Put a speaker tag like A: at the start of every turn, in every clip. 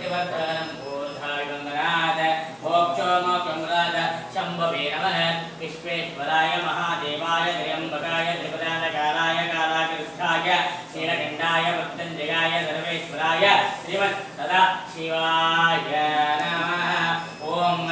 A: प्रतिवर्तनं बोधाय गंगनाथ मोक्षो मोक्षमराज शंभवे नमः विश्वेश्वराय महादेवाय त्र्यंबकाय त्रिपुरांतकालाय कालाग्रस्थाय नीलकंठाय मृत्युंजयाय सर्वेश्वराय श्रीमत् सदा शिवाय नमः ओम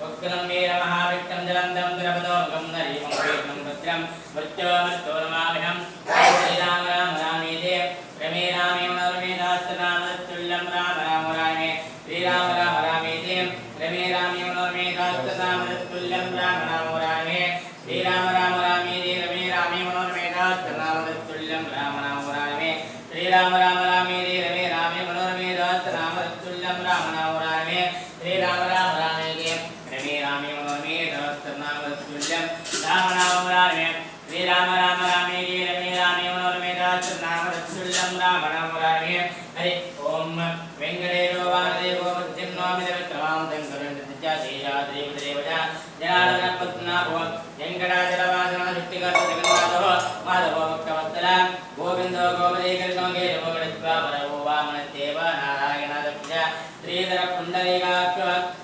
A: उग्रं वीरमहाविक्रं जलंधं द्रवदोमुखं नरीमं वेदं भद्रं मृत्योर्मृत्योर्मामिहं श्रीराम राम रामेति रमे रामे मनोरमे दास्तनामतुल्यं राम राम रामे श्रीराम राम रामेति रमे रामे मनोरमे दास्तनामतुल्यं राम राम रामे श्रीराम राम रामेति रमे रामे मनोरमे दास्तनामतुल्यं राम राम रामे श्रीराम राम रामेति रमे रामे मनोरमे दास्तनामतुल्यं राम राम रामे श्रीराम राम रामेति रमे रामे मनोरमे दास्तनामतुल्यं राम राम रामे श्रीराम राम रामेति रमे रामे मनोरमे दास्तनामतुल्यं राम राम रामे हरि ओम वेंकटेशो वामदेवो मध्यन्नोमिदविक्रमां तंकरण्यत्यादेयाद्रेवदेवजा जनार्दनपत्नाभो वेंकटाचलवासनशक्तिकर्तजगन्नाथो माधवो भक्तवत्सल गोविन्दो गोपदेकर्णो केशवो गणित्वा परवो वामनदेव नारायणादप्य श्रीधरपुण्डरीकाक्ष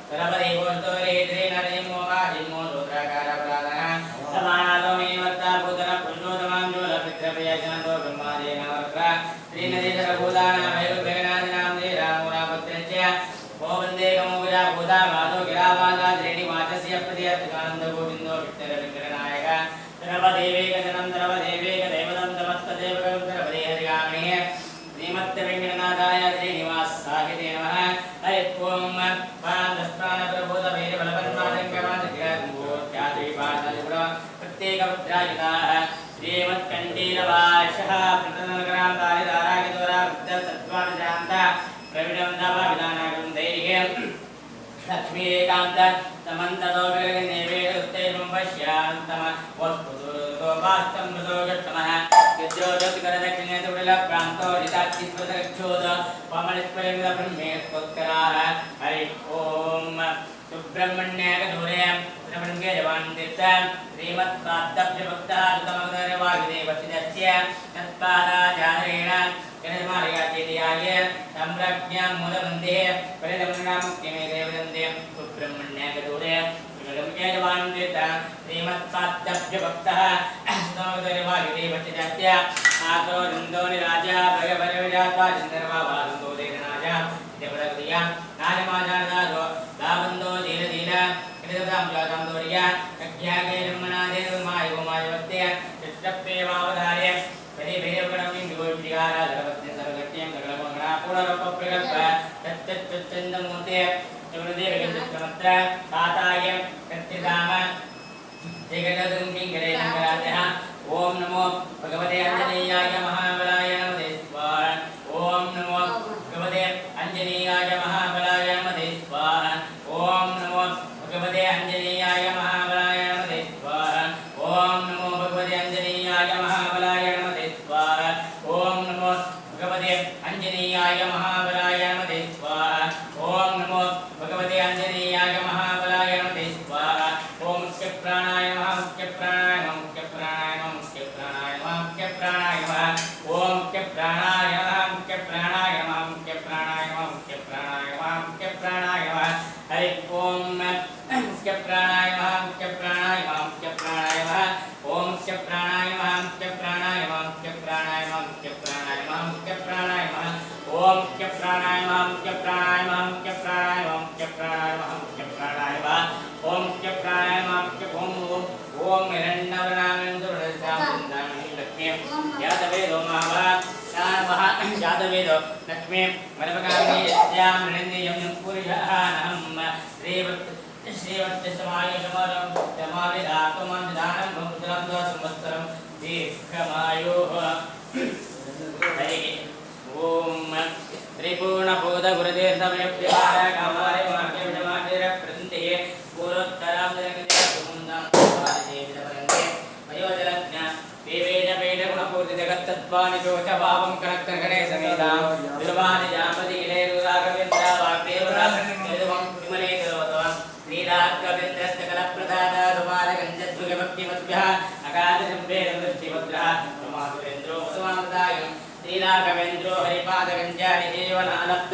A: सरपदेवो स्तोरे श्रीनरसिंहो वासिंहो रुद्राकारप्राणः समानादो मे वर्ता भूतन पुरुषोत्तमां ज्योलपित्रप्रियजनतो ब्रह्मादेनवर्त्र श्रीनदीधरभूतानां वैरुभ्यगणादिनां श्रीरामो रामभद्रस्य ओ वन्दे कमोगजा भूता माधो गिरावादा श्रेणिवाचस्य प्रतिहतकानन्द गोविन्दो विठ्ठलविग्रहनायक सर्वदेवेकजनं सर्वदेवेकदैवतं समस्तदेवकं सर्वदेहरिगामणे श्रीमद्वेङ्कटनाथाय श्रीनिवासाय नमः हरि ओं पादस्त्राणप्रभूतभैरवलपन्मादङ्गमादग्रहूत्याद्रिपादलिपुर प्रत्येकपुत्रायुताः श्रीमत्कण्ठीरवाशः प्रतनगरान्तारिदारागिदोरा वृद्धसत्त्वानुजान्त प्रविडं नवविधानागं दैर्घ्यं लक्ष्मीकान्त समन्ततोभिर्निवेदुत्तैवं पश्यान्तम वस्तुतोपास्तं मृदोगतमः यज्ञोदकरदक्षिणेतुविलप्रान्तो जिताचित्वदक्षोद पमलित्वयंगब्रह्मेत्वत्कराः हरि ओं सुब्रह्मण्यागधूरे ब्रह्मण्ये जवान्तीर्थ श्रीमत्पादभ्यभक्तः सुतमगरवागिदेवसिदस्य तत्पादाचारेण जनमार्याचेतियाय सम्प्रज्ञां मूलवन्दे परिदमनामुक्तिमे देवदन्दे सुब्रह्मण्यागधूरे ब्रह्मण्ये जवान्तीर्थ श्रीमत्पादभ्यभक्तः सुतमगरवागिदेवसिदस्य आतो नन्दोनि राजा भगवरविजात्वा चन्द्रबाबादो देवराजा देवदग्रिया नाजमाजादादो दाबन्दो दीनदीन कृतदां जातं दोर्या कज्ञागे ब्रह्मणादेवमायो मायवत्ते चित्रप्रेवावधार्य परिभेवगणमिं विभूतिगारा धरवत्ते सर्वगत्यं सकलमंगला पूर्णरूपप्रकल्प तत्तत्तन्दमूर्ते चक्रदेवगन्धक्रमत्र ताताय कत्तिदाम जगदं किङ्करे शङ्कराजः ओम नमो भगवते अंजनेयाय महाबलाय नमः स्वाहा ओम नमो भगवते अंजनेयाय महाबलाय नमः स्वाहा ओम नमो भगवते अंजनेयाय महाबलाय नमः स्वाहा ओम नमो भगवते अंजनेयाय महाबलाय नमः स्वाहा ओम नमो भगवते अंजनेयाय महाबलाय नमः स्वाहा ओम नमो भगवते अंजनेयाय महाबलाय नमः स्वाहा ओम मुख्य प्राणाय मुख्य प्राणाय मुख्य प्राणाय मुख्य प्राणाय मुख्य प्राणाय ओम मुख्य प्राणाय मुख्य प्राणाय मुख्य प्राणाय मुख्य प्राणाय मुख्य प्राणाय हरि ओम मुख्य प्राणाय मुख्य प्राणाय मुख्य प्राणाय ओम मुख्य प्राणाय मुख्य प्राणाय मुख्य प्राणाय मुख्य प्राणाय मुख्य प्राणाय ओम मुख्य प्राणाय मुख्य प्राणाय मुख्य प्राणाय मुख्य प्राणाय मुख्य प्राणाय ओम मुख्य प्राणाय मुख्य ओम हिरण्यवर्णामेन्दुरजामृन्दामि लक्ष्मी यादवेदो महाभा यादवेदो लक्ष्मी वरपकामि यस्यां हृण्यं पुरुषः नहं श्रीवत्समायुषमरं समाविधात्मन्धानं भूतलं संवत्सरं दीर्घमायुः हरि ओम त्रिपूर्णभूतगुरुदेवतमयप्रियाकामाय मार्गविजमार्गप्रन्ते पूर्वोत्तरां जगन्नाथमुन्दां देवदवरन्ते वयोजलज्ञ देवेजपेटगुणपूर्तिजगत्तत्त्वानि चोचभावं कनक्तगणे समेतां दुर्वानिजापतिगिलेरुराघवेन्द्रा वाग्देवराघवेन्द्रं विमले करोतवं श्रीराघवेन्द्रस्तकलप्रदाता दुपालगञ्जद्भुगभक्तिमद्भ्यः अगाधशम्भेरवृष्टिभद्रः प्रमादुरेन्द्रो मुसमामदायं श्रीराघवेन्द्रो हरिपादगञ्जारिजीवनालब्ध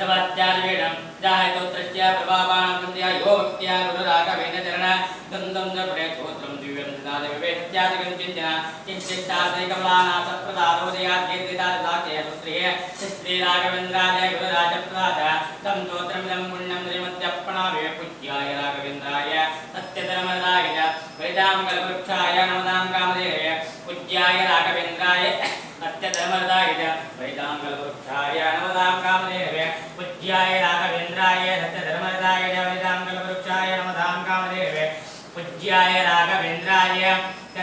A: सवत्यार्वेणं जायतोत्रस्य प्रभावानां सन्ध्या योक्त्या गुरुराघवेन चरण दन्तं च प्रेतोत्रं दिव्यं ददादेवेत्यादिकं चिन्तना चिन्तिष्टादैकमलानासप्रदारोदयाद्येतिदासाख्ये श्रीराघवेन्द्राय गुरुराजप्रदाय तं स्तोत्रमिदं पुण्यं श्रीमद्यप्पणावे पूज्याय राघवेन्द्राय सत्यधर्मदाय च वेदां कल्पवृक्षाय नमदां कामधेनवे पूज्याय राघवेन्द्राय सत्यधर्मदाय च वेदां कल्पवृक्षाय नमदां कामधेनवे पूज्याय राघवेन्द्राय सत्यधर्मदाय च वेदां कल्पवृक्षाय नमदां कामधेनवे पूज्याय राघवेन्द्राय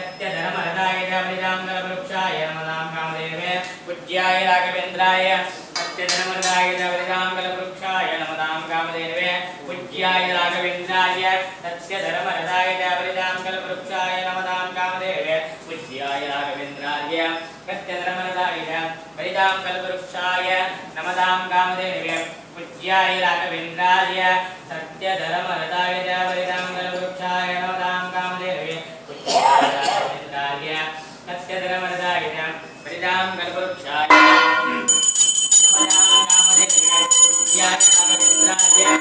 A: सत्यधर्मदाय च वेदां कल्पवृक्षाय नमदां कामधेनवे पूज्याय राघवेन्द्राय सत्यधर्मदाय च वेदां कल्पवृक्षाय नमदां कामधेनवे पूज्याय राघवेन्द्राय सत्यधर्मदाय च वेदां कल्पवृक्षाय नमदां कामधेनवे पूज्याय राघवेन्द्राय सत्यधर्मदाय च वेदां कल्पवृक्षाय नमदां कामधेनवे पूज्याय राघवेन्द्राय सत्यधर्मदाय च वेदां कल्पवृक्षाय नमदां कामधेनवे पूज्याय राघवेन्द्राय सत्यधर्मदाय च वेदां कल्पवृक्षाय नमदां कामधेनवे पूज्याय राघवेन्द्राय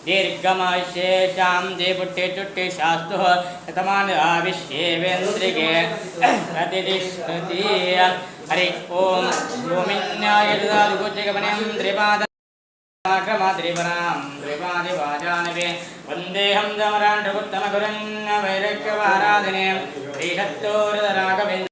A: दीर्घमाशेषां देवुट्टे चुट्टे शास्तु शतमान आविश्येवेन्द्रिके प्रतिष्ठति हरि ओम गोमिन्याय ददादुगुज्जगमनं त्रिपादक्रमत्रिपरां त्रिपादिवाजानवे वन्देहं दमराण्डुत्तमगुरुन् वैरक्यवाराधने श्रीशक्तोरराघवेन्द्र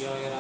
B: शिवाय